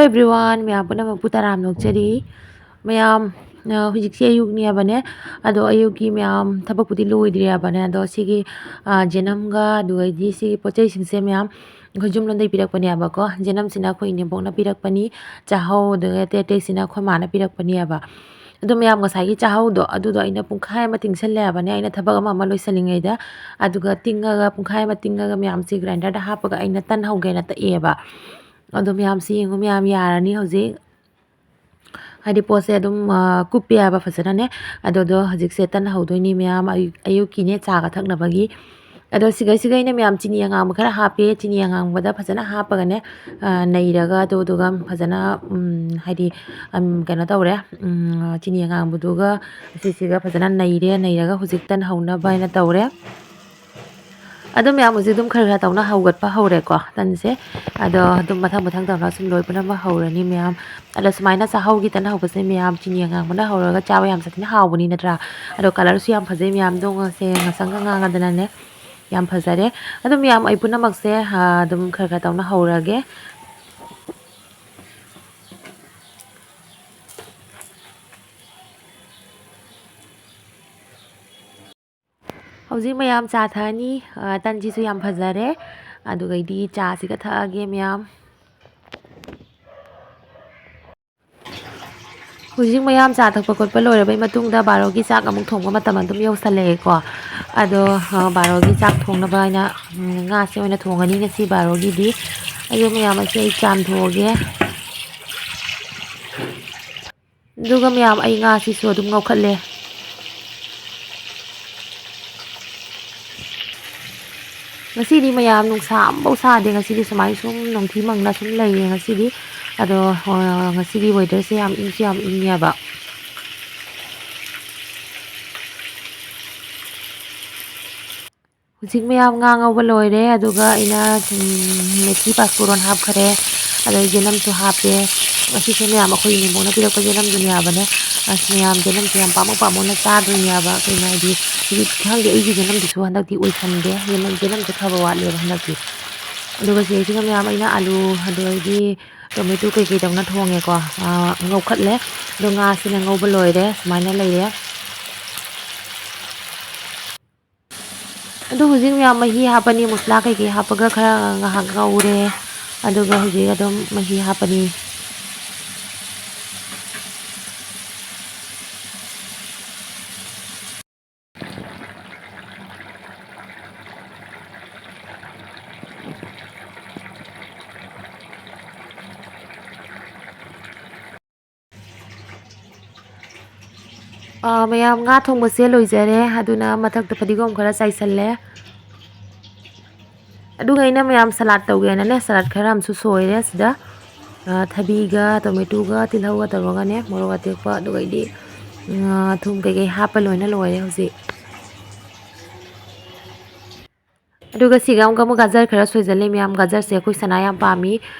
everyone, mayam punamꯛ ꯄꯨ ꯅꯣꯛꯆꯔꯤ ꯃꯌꯥꯝ ꯍꯧꯖꯤꯛꯁꯦ ꯑꯌꯨꯛꯅꯦꯕꯅꯦ ꯑꯗꯣ ꯑꯌꯨꯛꯀꯤ ꯃꯌꯥꯝ ꯊꯕꯛꯄꯨꯗꯤ ꯂꯣꯏꯗ꯭ꯔꯤꯕꯅꯦ ꯑꯗꯣ ꯁꯤꯒꯤ ꯖꯦꯅꯝꯒ ꯑꯗꯨꯒꯩꯗꯤ ꯁꯤꯒꯤ ꯄꯣꯠꯆꯩꯁꯤꯡꯁꯦ ꯃꯌꯥꯝ ꯑꯩꯈꯣꯏ ꯌꯨꯝꯂꯣꯝꯗꯩ ꯄꯤꯔꯛꯄꯅꯦꯕꯀꯣ ꯖꯦꯅꯝꯁꯤꯅ ꯑꯩꯈꯣꯏ ꯏꯅꯦꯝꯕꯣꯛꯅ ꯄꯤꯔꯛꯄꯅꯤ ꯆꯥꯍꯧ ꯑꯗꯨꯒ ꯑꯇꯩ ꯑꯇꯩꯁꯤꯅ ꯑꯩꯈꯣꯏ ꯃꯥꯅ ꯄꯤꯔꯛꯄꯅꯦꯕ ꯑꯗꯣ ꯃꯌꯥꯝ ꯉꯁꯥꯏꯒꯤ ꯆꯥꯍꯧꯗꯣ ꯑꯗꯨꯗꯣ ꯑꯩꯅ ꯄꯨꯡꯈꯥꯏ ꯑꯃ ꯇꯤꯡꯁꯜꯂꯦꯕꯅꯦ ꯑꯩꯅ ꯊꯕꯛ ꯑꯃ ꯂꯣꯏꯁꯜꯂꯤꯉꯩꯗ ꯑꯗꯨꯒ ꯇꯤꯡꯉꯒ ꯄꯨꯡꯈꯥꯏ ꯑꯃ ꯇꯤꯡꯉꯒ ꯃꯌꯥꯝꯁꯤ ꯒ꯭ꯔꯥꯏꯟꯗꯔꯗ ꯍꯥꯞꯄꯒ ꯑꯩꯅ ꯇꯟ ꯍꯧꯒꯦꯅ ꯇꯛꯑꯦꯕ ꯑꯗꯣ ꯃꯌꯥꯝꯁꯤ ꯌꯦꯡꯉꯨ ꯃꯌꯥꯝ ꯌꯥꯔꯅꯤ ꯍꯧꯖꯤꯛ ꯍꯥꯏꯗꯤ ꯄꯣꯠꯁꯦ ꯑꯗꯨꯝ ꯀꯨꯞꯄꯦꯕ ꯐꯖꯅꯅꯦ ꯑꯗꯨꯗꯣ ꯍꯧꯖꯤꯛꯁꯦ ꯇꯟ ꯍꯧꯗꯣꯏꯅꯤ ꯃꯌꯥꯝ ꯑꯌꯨꯛꯀꯤꯅꯦ ꯆꯥꯒ ꯊꯛꯅꯕꯒꯤ ꯑꯗꯣ ꯁꯤꯒꯩ ꯑꯩꯅ ꯃꯌꯥꯝ ꯆꯤꯅꯤ ꯑꯉꯥꯡꯕ ꯈꯔ ꯍꯥꯞꯄꯦ ꯆꯤꯅꯤ ꯑꯉꯥꯡꯕꯗ ꯐꯖꯅ ꯍꯥꯞꯄꯒꯅꯦ ꯅꯩꯔꯒ ꯑꯗꯨꯗꯨꯒ ꯐꯖꯅ ꯍꯥꯏꯗꯤ ꯀꯩꯅꯣ ꯇꯧꯔꯦ ꯆꯤꯅꯤ ꯑꯉꯥꯡꯕꯗꯨꯒ ꯁꯤꯁꯤꯒ ꯐꯖꯅ ꯅꯩꯔꯒ ꯍꯧꯖꯤꯛ ꯇꯟ ꯍꯧꯅꯕ ꯍꯥꯏꯅ ꯇꯧꯔꯦ ꯑꯗꯣ ꯃꯌꯥꯝ ꯍꯧꯖꯤꯛ ꯑꯗꯨꯝ ꯈꯔ ꯇꯧꯅ ꯍꯧꯒꯠꯄ ꯍꯧꯔꯦꯀꯣ ꯇꯟꯁꯦ ꯑꯗꯣ ꯑꯗꯨꯝ ꯃꯊꯪ ꯇꯧꯅ ꯁꯨꯝ ꯂꯣꯏꯕꯅꯕ ꯍꯧꯔꯅꯤ ꯃꯌꯥꯝ ꯑꯗꯣ ꯁꯨꯃꯥꯏꯅ ꯆꯥꯍꯧꯒꯤ ꯇꯟ ꯍꯧꯕꯁꯦ ꯃꯌꯥꯝ ꯆꯤꯅꯤ ꯑꯉꯥꯡꯕꯅ ꯍꯧꯔꯒ ꯆꯥꯕ ꯌꯥꯝ ꯁꯥꯊꯤꯅ ꯍꯥꯎꯕꯅꯤ ꯅꯠꯇ꯭ꯔꯥ ꯑꯗꯣ ꯀꯂꯔꯁꯨ ꯌꯥꯝ ꯐꯖꯩ ꯃꯌꯥꯝꯗꯣ ꯉꯁꯪꯒ ꯉꯥꯡꯉꯗꯅꯅꯦ ꯌꯥꯝ ꯐꯖꯔꯦ ꯑꯗꯨꯝ ꯃꯌꯥꯝ ꯑꯩ ꯄꯨꯝꯅꯃꯛꯁꯦ ꯑꯗꯨꯝ ꯈꯔ ꯇꯧꯅ ꯍꯧꯔꯒꯦ ꯍꯧꯖꯤꯛ ꯃꯌꯥꯝ ꯆꯥ ꯊꯛꯑꯅꯤ ꯇꯟꯁꯤꯁꯨ ꯌꯥꯝ ꯐꯖꯔꯦ ꯑꯗꯨꯒꯩꯗꯤ ꯆꯥꯁꯤꯒ ꯊꯛꯑꯒꯦ ꯃꯌꯥꯝ ꯍꯧꯖꯤꯛ ꯃꯌꯥꯝ ꯆꯥ ꯊꯛꯄ ꯈꯣꯠꯄ ꯂꯣꯏꯔꯕꯩ ꯃꯇꯨꯡꯗ ꯕꯥꯔꯣꯒꯤ ꯆꯥꯛ ꯑꯃꯨꯛ ꯊꯣꯡꯕ ꯃꯇꯝ ꯑꯗꯨꯝ ꯌꯧꯁꯜꯂꯛꯑꯦꯀꯣ ꯑꯗꯣ ꯕꯥꯔꯣꯒꯤ ꯆꯥꯛ ꯊꯣꯡꯅꯕ ꯑꯩꯅ ꯉꯥꯁꯦ ꯑꯣꯏꯅ ꯊꯣꯡꯉꯅꯤ ꯉꯁꯤ ꯕꯥꯔꯣꯒꯤꯗꯤ ꯑꯗꯣ ꯃꯌꯥꯝ ꯑꯁꯤ ꯑꯩ ꯆꯥꯝꯊꯣꯛꯑꯒꯦ ꯑꯗꯨꯒ ꯃꯌꯥꯝ ꯑꯩ ꯉꯥꯁꯤꯁꯨ ꯑꯗꯨꯝ ꯉꯧꯈꯠꯂꯦ ꯉꯁꯤꯗꯤ ꯃꯌꯥꯝ ꯅꯨꯡꯁꯥ ꯑꯃꯐꯥꯎ ꯁꯥꯗꯦ ꯉꯁꯤꯗꯤ ꯁꯨꯃꯥꯏꯅ ꯁꯨꯝ ꯅꯨꯡꯊꯤ ꯃꯪꯅ ꯁꯨꯝ ꯂꯩꯌꯦ ꯉꯁꯤꯗꯤ ꯑꯗꯣ ꯉꯁꯤꯒꯤ ꯋꯦꯗꯔꯁꯦ ꯌꯥꯝ ꯏꯪꯉꯦꯕ ꯍꯧꯖꯤꯛ ꯃꯌꯥꯝ ꯉꯥ ꯉꯧꯕ ꯂꯣꯏꯔꯦ ꯑꯗꯨꯒ ꯑꯩꯅ ꯃꯦꯊꯤ ꯄꯥꯁꯄꯣꯔꯣꯟ ꯍꯥꯞꯈꯔꯦ ꯑꯗꯩ ꯌꯦꯅꯝꯁꯨ ꯍꯥꯞꯄꯦ ꯑꯁꯤꯁꯦ ꯃꯌꯥꯝ ꯑꯩꯈꯣꯏ ꯏꯅꯦꯝꯕꯣꯛꯅ ꯄꯤꯔꯛꯄ ꯌꯦꯅꯝꯗꯨꯅꯦꯕꯅꯦ ꯑꯁ ꯃꯌꯥꯝ ꯌꯦꯅꯝꯁꯦ ꯌꯥꯝ ꯄꯥꯝꯃꯨꯅ ꯆꯥꯗꯣꯏꯅꯦꯕ ꯀꯩꯅꯣ ꯍꯥꯏꯗꯤ ꯈꯪꯗꯦ ꯑꯩꯒꯤ ꯌꯦꯅꯝꯗꯨꯁꯨ ꯍꯟꯗꯛꯇꯤ ꯑꯣꯏꯁꯟꯗꯦ ꯌꯦꯅꯝꯁꯦ ꯐꯕ ꯋꯥꯠꯂꯦꯕ ꯍꯟꯗꯛꯇꯤ ꯑꯗꯨꯒ ꯁꯤꯁꯤꯒ ꯃꯌꯥꯝ ꯑꯩꯅ ꯑꯂꯨ ꯑꯗꯨꯗꯩꯗꯤ ꯇꯣꯃꯦꯇꯣ ꯀꯩꯀꯩ ꯇꯧꯅ ꯊꯣꯡꯉꯦꯀꯣ ꯉꯧꯈꯠꯂꯦ ꯑꯗꯣ ꯉꯥꯁꯤꯅ ꯉꯧꯕ ꯂꯣꯏꯔꯦ ꯁꯨꯃꯥꯏꯅ ꯂꯩꯔꯦ ꯑꯗꯣ ꯍꯧꯖꯤꯛ ꯃꯌꯥꯝ ꯃꯍꯤ ꯍꯥꯞꯄꯅꯤ ꯃꯁꯂꯥ ꯀꯩꯀꯩ ꯍꯥꯞꯄꯒ ꯈꯔ ꯉꯥꯏꯍꯥꯛ ꯉꯧꯔꯦ ꯑꯗꯨꯒ ꯍꯧꯖꯤꯛ ꯑꯗꯨꯝ ꯃꯍꯤ ꯍꯥꯞꯄꯅꯤ ꯃꯌꯥꯝ ꯉꯥ ꯊꯣꯡꯕꯁꯦ ꯂꯣꯏꯖꯔꯦ ꯑꯗꯨꯅ ꯃꯊꯛꯇ ꯐꯗꯤꯒꯣꯝ ꯈꯔ ꯆꯥꯏꯁꯜꯂꯦ ꯑꯗꯨꯒ ꯑꯩꯅ ꯃꯌꯥꯝ ꯁꯂꯥꯠ ꯇꯧꯒꯦꯅꯅꯦ ꯁꯂꯥꯠ ꯈꯔ ꯑꯃꯁꯨ ꯁꯣꯏꯔꯦ ꯁꯤꯗ ꯊꯕꯤꯒ ꯇꯣꯃꯦꯇꯣꯒ ꯇꯤꯜꯍꯧꯒ ꯇꯧꯔꯒꯅꯦ ꯃꯣꯔꯣꯛ ꯑꯇꯦꯛꯄ ꯑꯗꯨꯒꯩꯗꯤ ꯊꯨꯝ ꯀꯩꯀꯩ ꯍꯥꯞꯄ ꯂꯣꯏꯅ ꯂꯣꯏꯔꯦ ꯍꯧꯖꯤꯛ ꯑꯗꯨꯒ ꯁꯤꯒ ꯑꯃꯨꯛ ꯒꯥꯖꯔ ꯈꯔ ꯁꯣꯏꯖꯜꯂꯦ ꯃꯌꯥꯝ ꯒꯥꯖꯔꯁꯦ ꯑꯩꯈꯣꯏ ꯁꯅꯥ ꯌꯥꯝ ꯄꯥꯝꯃꯤ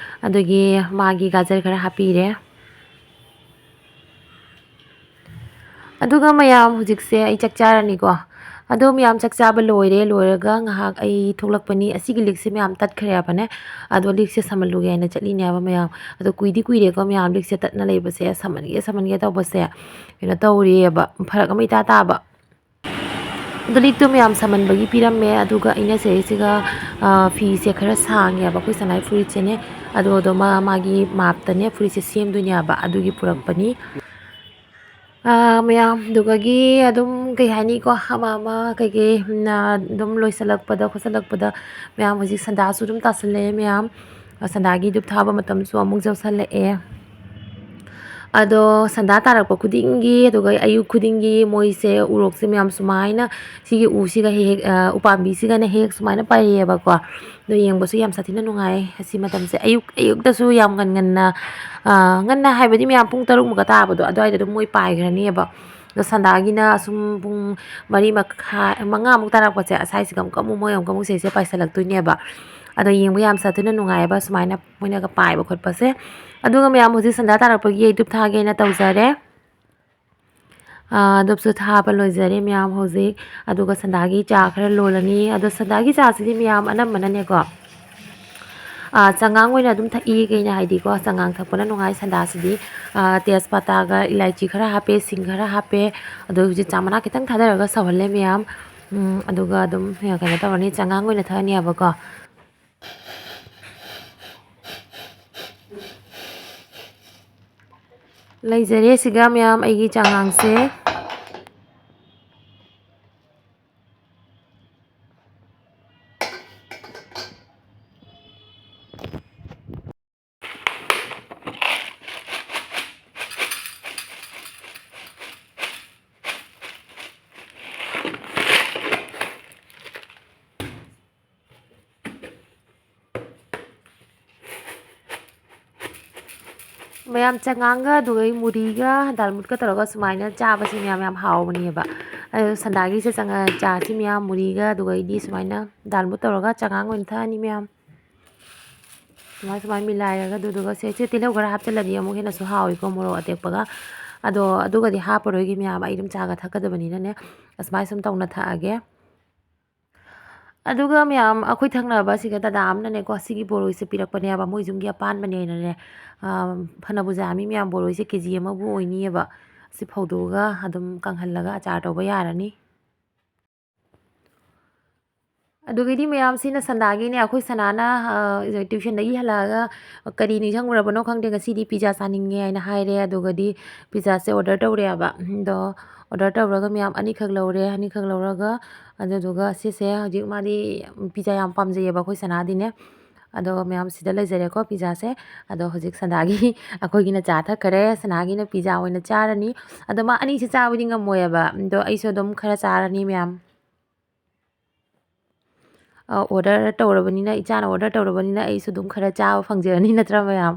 ꯑꯗꯨꯒꯤ ꯃꯥꯒꯤ ꯒꯥꯖꯔ ꯈꯔ ꯍꯥꯞꯄꯤꯔꯦ ꯑꯗꯨꯒ ꯃꯌꯥꯝ ꯍꯧꯖꯤꯛꯁꯦ ꯑꯩ ꯆꯥꯛ ꯆꯥꯔꯅꯤꯀꯣ ꯑꯗꯣ ꯃꯌꯥꯝ ꯆꯥꯛ ꯆꯥꯕ ꯂꯣꯏꯔꯒ ꯉꯥꯏꯍꯥꯛ ꯑꯩ ꯊꯣꯛꯂꯛꯄꯅꯤ ꯑꯁꯤꯒꯤ ꯂꯤꯛꯁꯦ ꯃꯌꯥꯝ ꯇꯠꯈ꯭ꯔꯦꯕꯅꯦ ꯑꯗꯣ ꯂꯤꯛꯁꯦ ꯁꯝꯍꯜꯂꯨꯒꯦ ꯍꯥꯏꯅ ꯆꯠꯂꯤꯅꯦꯕ ꯃꯌꯥꯝ ꯑꯗꯣ ꯀꯨꯏꯔꯦꯀꯣ ꯃꯌꯥꯝ ꯂꯤꯛꯁꯦ ꯇꯠꯅ ꯂꯩꯕꯁꯦ ꯁꯝꯍꯟꯒꯦ ꯇꯧꯕꯁꯦ ꯀꯩꯅꯣ ꯇꯧꯔꯤꯑꯕ ꯐꯔꯛ ꯑꯃ ꯏꯇꯥ ꯇꯥꯕ ꯑꯗꯣ ꯂꯤꯛꯇꯣ ꯃꯌꯥꯝ ꯁꯝꯍꯟꯕꯒꯤ ꯄꯤꯔꯝꯃꯦ ꯑꯗꯨꯒ ꯑꯩꯅ ꯁꯤꯁꯤꯒ ꯐꯤꯁꯦ ꯈꯔ ꯁꯥꯡꯉꯦꯕ ꯑꯩꯈꯣই ꯁꯅꯥꯏ ꯐꯨꯔꯤꯠꯁꯦꯅꯦ ꯑꯗꯣ ꯃꯥꯒꯤ ꯃꯥꯞꯇꯅꯦ ꯐꯨꯔꯤꯠꯁꯦ ꯁꯦꯝꯗꯣꯏꯅꯦꯕ ꯑꯗꯨꯒꯤ ꯄꯨꯔꯛꯄꯅꯤ ꯃꯌꯥꯝ ꯑꯗꯨꯒꯤ ꯑꯗꯨꯝ ꯀꯩ ꯍꯥꯏꯅꯤꯀꯣ ꯑꯃ ꯀꯩꯀꯩ ꯑꯗꯨꯝ ꯈꯣꯠꯆꯜꯂꯛꯄꯗ ꯃꯌꯥꯝ ꯍꯧꯖꯤꯛ ꯁꯟꯗꯥꯁꯨ ꯑꯗꯨꯝ ꯇꯥꯁꯜꯂꯛꯑꯦ ꯃꯌꯥꯝ ꯁꯟꯗꯥꯒꯤ ꯙꯨꯞ ꯊꯥꯕ ꯃꯇꯝꯁꯨ ꯑꯃꯨꯛ ꯌꯧꯁꯜꯂꯛꯑꯦ ꯑꯗꯣ ꯁꯟꯗꯥ ꯇꯥꯔꯛꯄ ꯈꯨꯗꯤꯡꯒꯤ ꯑꯗꯨꯒ ꯑꯌꯨꯛ ꯈꯨꯗꯤꯡꯒꯤ ꯃꯣꯏꯁꯦ ꯎꯔꯣꯛꯁꯦ ꯃꯌꯥꯝ ꯁꯨꯃꯥꯏꯅ ꯁꯤꯒꯤ ꯎꯁꯤꯒ ꯍꯦꯛ ꯎꯄꯥꯝꯕꯤꯁꯤꯒꯅ ꯍꯦꯛ ꯁꯨꯃꯥꯏꯅ ꯄꯥꯏꯔꯛꯑꯦꯕꯀꯣ ꯑꯗꯣ ꯌꯦꯡꯕꯁꯨ ꯌꯥꯝ ꯁꯥꯊꯤꯅ ꯅꯨꯡꯉꯥꯏ ꯑꯁꯤ ꯃꯇꯝꯁꯦ ꯑꯌꯨꯛꯇꯁꯨ ꯌꯥꯝ ꯉꯟꯅ ꯍꯥꯏꯕꯗꯤ ꯃꯌꯥꯝ ꯄꯨꯡ 6 ꯇꯥꯕꯗꯣ ꯑꯗꯨꯋꯥꯏꯗ ꯑꯗꯨꯝ ꯃꯣꯏ ꯄꯥꯏꯈ꯭ꯔꯅꯦꯕ ꯑꯗꯣ ꯁꯟꯗꯥꯒꯤꯅ ꯑꯁꯨꯝ ꯄꯨꯡ 4:30 ꯇꯥꯔꯛꯄꯁꯦ ꯑꯁꯥꯏꯁꯤꯒ ꯃꯣꯏ ꯑꯃꯨꯛ ꯁꯤꯁꯦ ꯄꯥꯏꯁꯜꯂꯛꯇꯣꯏꯅꯦꯕ ꯑꯗꯣ ꯌꯦꯡꯕ ꯌꯥꯝ ꯁꯥꯊꯤꯅ ꯅꯨꯡꯉꯥꯏꯕ ꯁꯨꯃꯥꯏꯅ ꯃꯣꯏꯅꯒ ꯄꯥꯏꯕ ꯈꯣꯠꯄꯁꯦ ꯑꯗꯨꯒ ꯃꯌꯥꯝ ꯍꯧꯖꯤꯛ ꯁꯟꯗꯥ ꯇꯥꯔꯛꯄꯒꯤ ꯑꯩ ꯙꯨꯞ ꯊꯥꯒꯦꯅ ꯇꯧꯖꯔꯦ ꯙꯨꯞꯁꯨ ꯊꯥꯕ ꯂꯣꯏꯖꯔꯦ ꯃꯌꯥꯝ ꯍꯧꯖꯤꯛ ꯑꯗꯨꯒ ꯁꯟꯗꯥꯒꯤ ꯆꯥ ꯈꯔ ꯂꯣꯜꯂꯅꯤ ꯑꯗꯣ ꯁꯟꯗꯥꯒꯤ ꯆꯥꯁꯤꯗꯤ ꯃꯌꯥꯝ ꯑꯅꯝꯕꯅꯅꯦꯀꯣ ꯆꯉꯥꯡ ꯑꯣꯏꯅ ꯑꯗꯨꯝ ꯊꯛꯏ ꯀꯩꯅ ꯍꯥꯏꯗꯤꯀꯣ ꯆꯉꯥꯡ ꯊꯛꯄꯅ ꯅꯨꯡꯉꯥꯏ ꯁꯟꯗꯥꯁꯤꯗꯤ ꯇꯦꯖꯄꯇꯥꯒ ꯏꯂꯥꯏꯆꯤ ꯈꯔ ꯍꯥꯞꯄꯦ ꯁꯤꯡ ꯈꯔ ꯍꯥꯞꯄꯦ ꯑꯗꯣ ꯍꯧꯖꯤꯛ ꯆꯥ ꯃꯅꯥ ꯈꯤꯇꯪ ꯊꯥꯗꯔꯒ ꯁꯧꯍꯜꯂꯦ ꯃꯌꯥꯝ ꯑꯗꯨꯒ ꯑꯗꯨꯝ ꯀꯩꯅꯣ ꯇꯧꯔꯅꯤ ꯆꯉꯥꯡ ꯑꯣꯏꯅ ꯊꯛꯑꯅꯤꯕꯀꯣ ꯂꯩꯖꯔꯦ ꯁꯤꯒ ꯃꯌꯥꯝ ꯑꯩꯒꯤ ꯆꯉꯥꯡꯁꯦ ꯃꯌꯥꯝ ꯆꯉꯥꯡꯒ ꯑꯗꯨꯒ ꯃꯨꯔꯤꯒ ꯗꯥꯜꯃꯨꯠꯀ ꯇꯧꯔꯒ ꯁꯨꯃꯥꯏꯅ ꯆꯥꯕꯁꯤ ꯃꯌꯥꯝ ꯌꯥꯝ ꯍꯥꯎꯕꯅꯦꯕ ꯑꯗꯣ ꯁꯟꯗꯥꯒꯤꯁꯦ ꯆꯥꯁꯤ ꯃꯌꯥꯝ ꯃꯨꯔꯤꯒ ꯑꯗꯨꯒ ꯑꯩꯗꯤ ꯁꯨꯃꯥꯏꯅ ꯗꯥꯜꯃꯨꯠ ꯇꯧꯔꯒ ꯆꯉꯥꯡ ꯑꯣꯏꯅ ꯊꯛꯑꯅꯤ ꯃꯌꯥꯝ ꯁꯨꯃꯥꯏꯅ ꯃꯤꯂꯥꯏꯔꯒ ꯑꯗꯨꯗꯨꯒ ꯁꯦ ꯇꯤꯜꯍꯧ ꯈꯔ ꯍꯥꯞꯆꯤꯜꯂꯗꯤ ꯑꯃꯨꯛ ꯍꯦꯟꯅꯁꯨ ꯍꯥꯎꯏꯀꯣ ꯃꯣꯔꯣꯛ ꯑꯇꯦꯛꯄꯒ ꯑꯗꯣ ꯑꯗꯨꯒꯗꯤ ꯍꯥꯞꯄꯔꯣꯏꯒꯦ ꯃꯌꯥꯝ ꯑꯩ ꯑꯗꯨꯝ ꯆꯥꯒ ꯊꯛꯀꯗꯕꯅꯤꯅꯅꯦ ꯑꯁꯨꯃꯥꯏꯅ ꯁꯨꯝ ꯇꯧꯅ ꯊꯛꯑꯒꯦ ꯑꯗꯨꯒ ꯃꯌꯥꯝ ꯑꯩꯈꯣꯏ ꯊꯪꯅꯕ ꯁꯤꯒ ꯗꯗꯥ ꯑꯃꯅꯅꯦꯀꯣ ꯁꯤꯒꯤ ꯕꯣꯔꯣꯏꯁꯦ ꯄꯤꯔꯛꯄꯅꯦꯕ ꯃꯣꯏ ꯌꯨꯝꯒꯤ ꯑꯄꯥꯟꯕꯅꯦꯅꯅꯦ ꯐꯅꯕꯨ ꯌꯥꯝꯃꯤ ꯃꯌꯥꯝ ꯕꯣꯔꯣꯏꯁꯦ ꯀꯦꯖꯤ ꯑꯃꯕꯨ ꯑꯣꯏꯅꯤꯌꯦꯕ ꯁꯤ ꯐꯧꯗꯣꯛꯑꯒ ꯑꯗꯨꯝ ꯀꯪꯍꯜꯂꯒ ꯑꯆꯥꯔ ꯇꯧꯕ ꯌꯥꯔꯅꯤ ꯑꯗꯨꯒꯤꯗꯤ ꯃꯌꯥꯝꯁꯤꯅ ꯁꯟꯗꯥꯒꯤꯅꯦ ꯑꯩꯈꯣꯏ ꯁꯅꯥꯅ ꯇ꯭ꯌꯨꯁꯟꯗꯒꯤ ꯍꯜꯂꯛꯑꯒ ꯀꯔꯤ ꯅꯤꯡꯁꯤꯡꯉꯨꯔꯕꯅꯣ ꯈꯪꯗꯦ ꯉꯁꯤꯗꯤ ꯄꯤꯖꯥ ꯆꯥꯅꯤꯡꯉꯦ ꯍꯥꯏꯅ ꯍꯥꯏꯔꯦ ꯑꯗꯨꯒꯗꯤ ꯄꯤꯖꯥꯁꯦ ꯑꯣꯔꯗꯔ ꯇꯧꯔꯦꯕ ꯑꯗꯣ ꯑꯣꯔꯗꯔ ꯇꯧꯔꯒ ꯃꯌꯥꯝ ꯑꯅꯤꯈꯛ ꯂꯧꯔꯦ ꯑꯅꯤꯈꯛ ꯂꯧꯔꯒ ꯑꯗꯨꯗꯨꯒ ꯁꯤꯁꯦ ꯍꯧꯖꯤꯛ ꯃꯥꯗꯤ ꯄꯤꯖꯥ ꯌꯥꯝ ꯄꯥꯝꯖꯩꯌꯦꯕ ꯑꯩꯈꯣꯏ ꯁꯅꯥꯗꯤꯅꯦ ꯑꯗꯣ ꯃꯌꯥꯝ ꯁꯤꯗ ꯂꯩꯖꯔꯦꯀꯣ ꯄꯤꯖꯥꯁꯦ ꯑꯗꯣ ꯍꯧꯖꯤꯛ ꯁꯟꯗꯥꯒꯤ ꯑꯩꯈꯣꯏꯒꯤꯅ ꯆꯥ ꯊꯛꯈꯔꯦ ꯁꯅꯥꯒꯤꯅ ꯄꯤꯖꯥ ꯑꯣꯏꯅ ꯆꯥꯔꯅꯤ ꯑꯗꯣ ꯃꯥ ꯑꯅꯤꯁꯦ ꯆꯥꯕꯗꯤ ꯉꯝꯃꯣꯏꯑꯕ ꯑꯗꯣ ꯑꯩꯁꯨ ꯑꯗꯨꯝ ꯈꯔ ꯆꯥꯔꯅꯤ ꯃꯌꯥꯝ ꯑꯣꯔꯗꯔ ꯇꯧꯔꯕꯅꯤꯅ ꯏꯆꯥꯅ ꯑꯣꯔꯗꯔ ꯇꯧꯔꯕꯅꯤꯅ ꯑꯩꯁꯨ ꯑꯗꯨꯝ ꯈꯔ ꯆꯥꯕ ꯐꯪꯖꯔꯅꯤ ꯅꯠꯇ꯭ꯔꯥ ꯃꯌꯥꯝ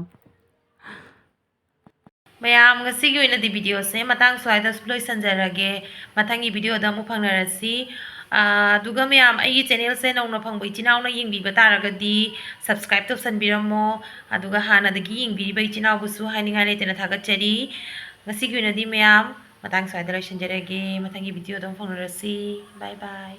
ꯃꯌꯥꯝ ꯉꯁꯤꯒꯤ ꯑꯣꯏꯅꯗꯤ ꯚꯤꯗꯤꯑꯣꯁꯦ ꯃꯇꯥꯡ ꯁ꯭ꯋꯥꯏꯗ ꯂꯣꯏꯁꯟꯖꯔꯒꯦ ꯃꯊꯪꯒꯤ ꯚꯤꯗꯤꯑꯣꯗ ꯑꯃꯨꯛ ꯐꯪꯅꯔꯁꯤ ꯑꯗꯨꯒ ꯃꯌꯥꯝ ꯑꯩꯒꯤ ꯆꯦꯅꯦꯜꯁꯦ ꯅꯧꯅ ꯐꯪꯕ ꯏꯆꯤꯜ ꯏꯅꯥꯎꯅ ꯌꯦꯡꯕꯤꯕ ꯇꯥꯔꯒꯗꯤ ꯁꯕꯁꯀ꯭ꯔꯥꯏꯕ ꯇꯧꯁꯟꯕꯤꯔꯝꯃꯣ ꯑꯗꯨꯒ ꯍꯥꯟꯅꯗꯒꯤ ꯌꯦꯡꯕꯤꯔꯤꯕ ꯏꯆꯤꯜ ꯏꯅꯥꯎꯕꯨꯁꯨ ꯍꯥꯏꯅꯤꯡꯉꯥꯏ ꯂꯩꯇꯅ ꯊꯥꯒꯠꯆꯔꯤ ꯉꯁꯤꯒꯤ ꯑꯣꯏꯅꯗꯤ ꯃꯌꯥꯝ ꯃꯇꯥꯡ ꯁ꯭ꯋꯥꯏꯗ ꯂꯣꯏꯁꯤꯟꯖꯔꯒꯦ ꯃꯊꯪꯒꯤ ꯚꯤꯗꯤꯑꯣꯗ ꯑꯃꯨꯛ ꯐꯪꯅꯔꯁꯤ ꯕꯥꯏ ꯕꯥꯏ